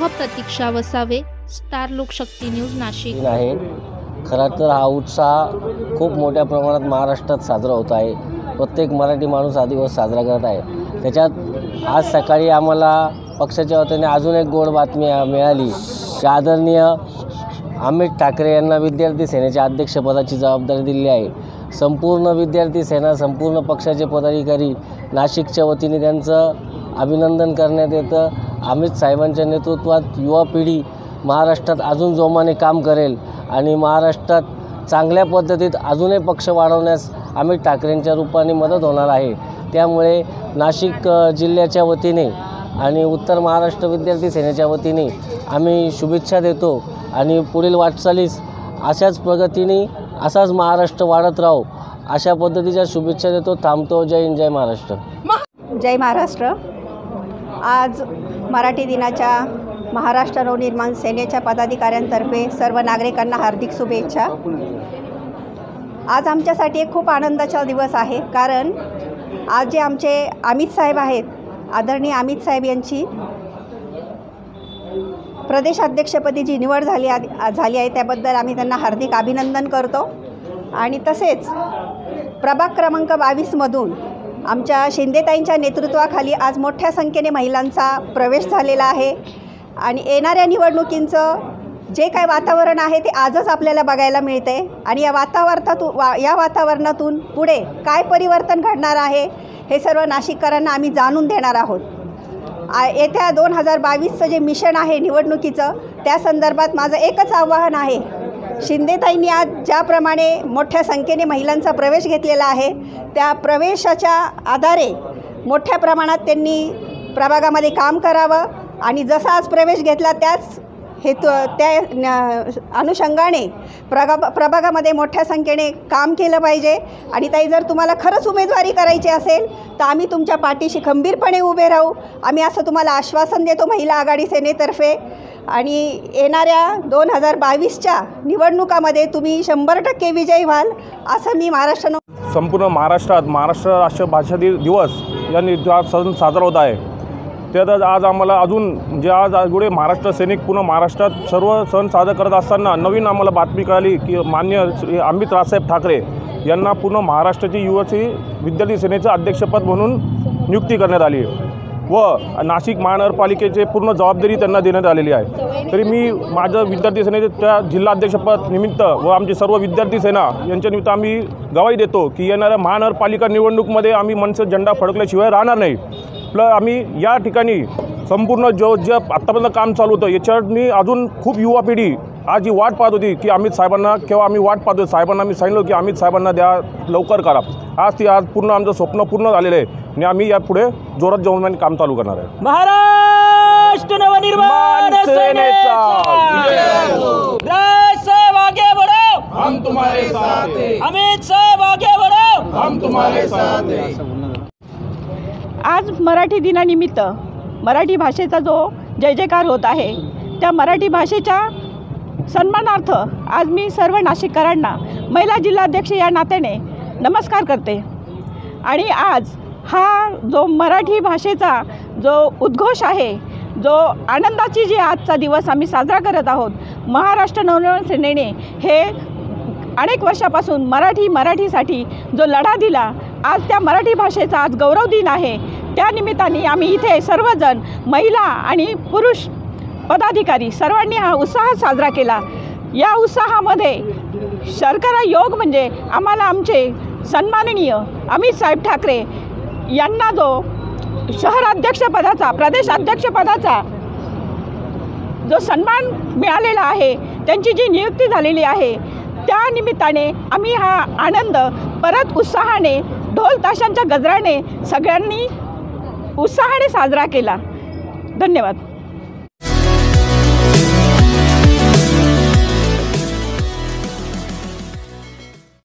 प्रतीक्षा Vasave, star लोकशक्ती news, Nashik आहे। खरं तर हा उत्साह खूप मोठ्या प्रमाणात महाराष्ट्रात साजरा होत आहे। प्रत्येक मराठी माणूस हा दिवस साजरा करत आहे। त्याच्यात आज सकाळी आम्हाला पक्षाच्या वतीने अजून एक गोड बातमी मिळाली की आदरणीय अमित ठाकरे यांना विद्यार्थी सेनेच्या अध्यक्षपदाची जबाबदारी दिली आहे। संपूर्ण विद्यार्थी सेना, संपूर्ण पक्षाचे पदाधिकारी नाशिकच्या वतीने त्यांचं अभिनंदन करण्यात येतं। अमित साहेबांच्या नेतृत्वात युवा पिढी महाराष्ट्रात अजून जोमाने काम करेल आणि महाराष्ट्रात चांगल्या पद्धतीत अजूनही पक्ष वाढवण्यास अमित ठाकरेंच्या रूपाने मदत होणार आहे। त्यामुळे नाशिक जिल्ह्याच्या वतीने आणि उत्तर महाराष्ट्र विद्यार्थी सेनेच्या वतीने आम्ही शुभेच्छा देतो आणि पुढील वाटचालीस अशाच प्रगतीने असाच महाराष्ट्र वाढत राहो अशा पद्धतीच्या शुभेच्छा देतो। थांबतो। जय हिंद, जय महाराष्ट्र। जय महाराष्ट्र। आज मराठी दिनाच्या महाराष्ट्र नवनिर्माण सेनेच्या पदाधिकाऱ्यांतर्फे सर्व नागरिकांना हार्दिक शुभेच्छा। आज आमच्यासाठी एक खूप आनंदाचा दिवस आहे, कारण आज जे आमचे अमित साहेब आहेत, आदरणीय अमित साहेब यांची प्रदेशाध्यक्षपदी जी निवड झाली आहे त्याबद्दल आम्ही त्यांना हार्दिक अभिनंदन करतो। आणि तसेच प्रभाग क्रमांक 22मधून आमच्या शिंदेताईंच्या नेतृत्वाखाली आज मोठ्या संख्येने महिलांचा प्रवेश झालेला आहे आणि येणाऱ्या निवडणुकींचं जे काय वातावरण आहे ते आजच आपल्याला बघायला मिळते आणि या वातावरणातून पुढे काय परिवर्तन घडणार आहे हे सर्व नाशिककरांना आम्ही जाणून देणार आहोत। येत्या 2022चं जे मिशन आहे निवडणुकीचं, त्या संदर्भात माझं एकच आव्हान आहे, शिंदेताईंनी आज ज्याप्रमाणे मोठ्या संख्येने महिलांचा प्रवेश घेतलेला आहे त्या प्रवेशाच्या आधारे मोठ्या प्रमाणात त्यांनी प्रभागामध्ये काम करावं आणि जसा आज प्रवेश घेतला त्याच अनुषंगाने प्रभागामध्ये मोठ्या संख्येने काम केलं पाहिजे। आणि ताई, जर तुम्हाला खरंच उमेदवारी करायची असेल तर आम्ही तुमच्या पाठीशी खंबीरपणे उभे राहू, आम्ही असं तुम्हाला आश्वासन देतो महिला आघाडी सेनेतर्फे। आणि येणाऱ्या 2022च्या निवडणुकामध्ये तुम्ही 100% विजयी व्हाल असं मी संपूर्ण महाराष्ट्रात महाराष्ट्र राष्ट्रीय भाषा दिवस यांनी सण साजरा होत आहे। त्यात आज आम्हाला अजून जे आज एवढे महाराष्ट्र सैनिक पूर्ण महाराष्ट्रात सर्व सण साजरा करत असताना नवीन आम्हाला बातमी कळाली की मान्य श्री अमित राजसाहेब ठाकरे यांना पूर्ण महाराष्ट्राची युवती विद्यार्थी सेनेचं अध्यक्षपद म्हणून नियुक्ती करण्यात आली व नाशिक महानगरपालिकेचे पूर्ण जबाबदारी त्यांना देण्यात आलेली आहे। तरी मी माझं विद्यार्थी सेनेच्या जिल्हाध्यक्षपद निमित्त व आमचे सर्व विद्यार्थी सेना यांच्या निमित्त आम्ही गवाही देतो की येणाऱ्या महानगरपालिका निवडणूकमध्ये आम्ही मनसे झेंडा फडकल्याशिवाय राहणार नाही। प्लस आम्ही या ठिकाणी संपूर्ण जे आत्तापर्यंत काम चालू होतं याच्यानी अजून खूप युवा पिढी आज ही वाट पाहत होती की अमित साहेबांना केव्हा आम्ही वाट पाहतो। साहेबांना आम्ही सांगितलं की अमित साहेबांना द्या, लवकर करा। आज पूर्ण आमचं स्वप्न पूर्ण झालेलं आहे आणि आम्ही यापुढे जोरात जाऊन काम चालू करणार आहे। महाराष्ट्र नवनिर्माण सेनेचा राज साहेब आगे बढ़ो, हम तुम्हारे साथ हैं। अमित साहेब आगे बढ़ो, हम तुम्हारे साथ हैं। आज मराठी दिनानिमित्त मराठी भाषेचा जो जय जयकार होत आहे त्या मराठी भाषेच्या सन्मानार्थ आज मी सर्व नाशिककरांना महिला जिल्हाध्यक्ष या नात्याने नमस्कार करते। आणि आज हा जो मराठी भाषेचा जो उद्घोष आहे, जो आनंदाची जी आजचा दिवस आम्ही साजरा करत आहोत, महाराष्ट्र नवनिर्माण सेनेने हे अनेक वर्षापासून मराठीसाठी जो लढा दिला, आज त्या मराठी भाषेचा आज गौरव दिन आहे। त्या निमित्ताने आम्ही इथे सर्वजण महिला आणि पुरुष पदाधिकारी सर्वांनी हा उत्साह साजरा केला। या उत्साहामध्ये शर्करा योग म्हणजे आम्हाला आमचे सन्माननीय अमित साहेब ठाकरे यांना जो शहराध्यक्षपदाचा, प्रदेशाध्यक्षपदाचा जो सन्मान मिळालेला आहे, त्यांची जी नियुक्ती झालेली आहे, त्या निमित्ताने आम्ही हा आनंद परत उत्साहाने ढोल ताशांच्या गजराने सगळ्यांनी उत्साहाने साजरा केला। धन्यवाद।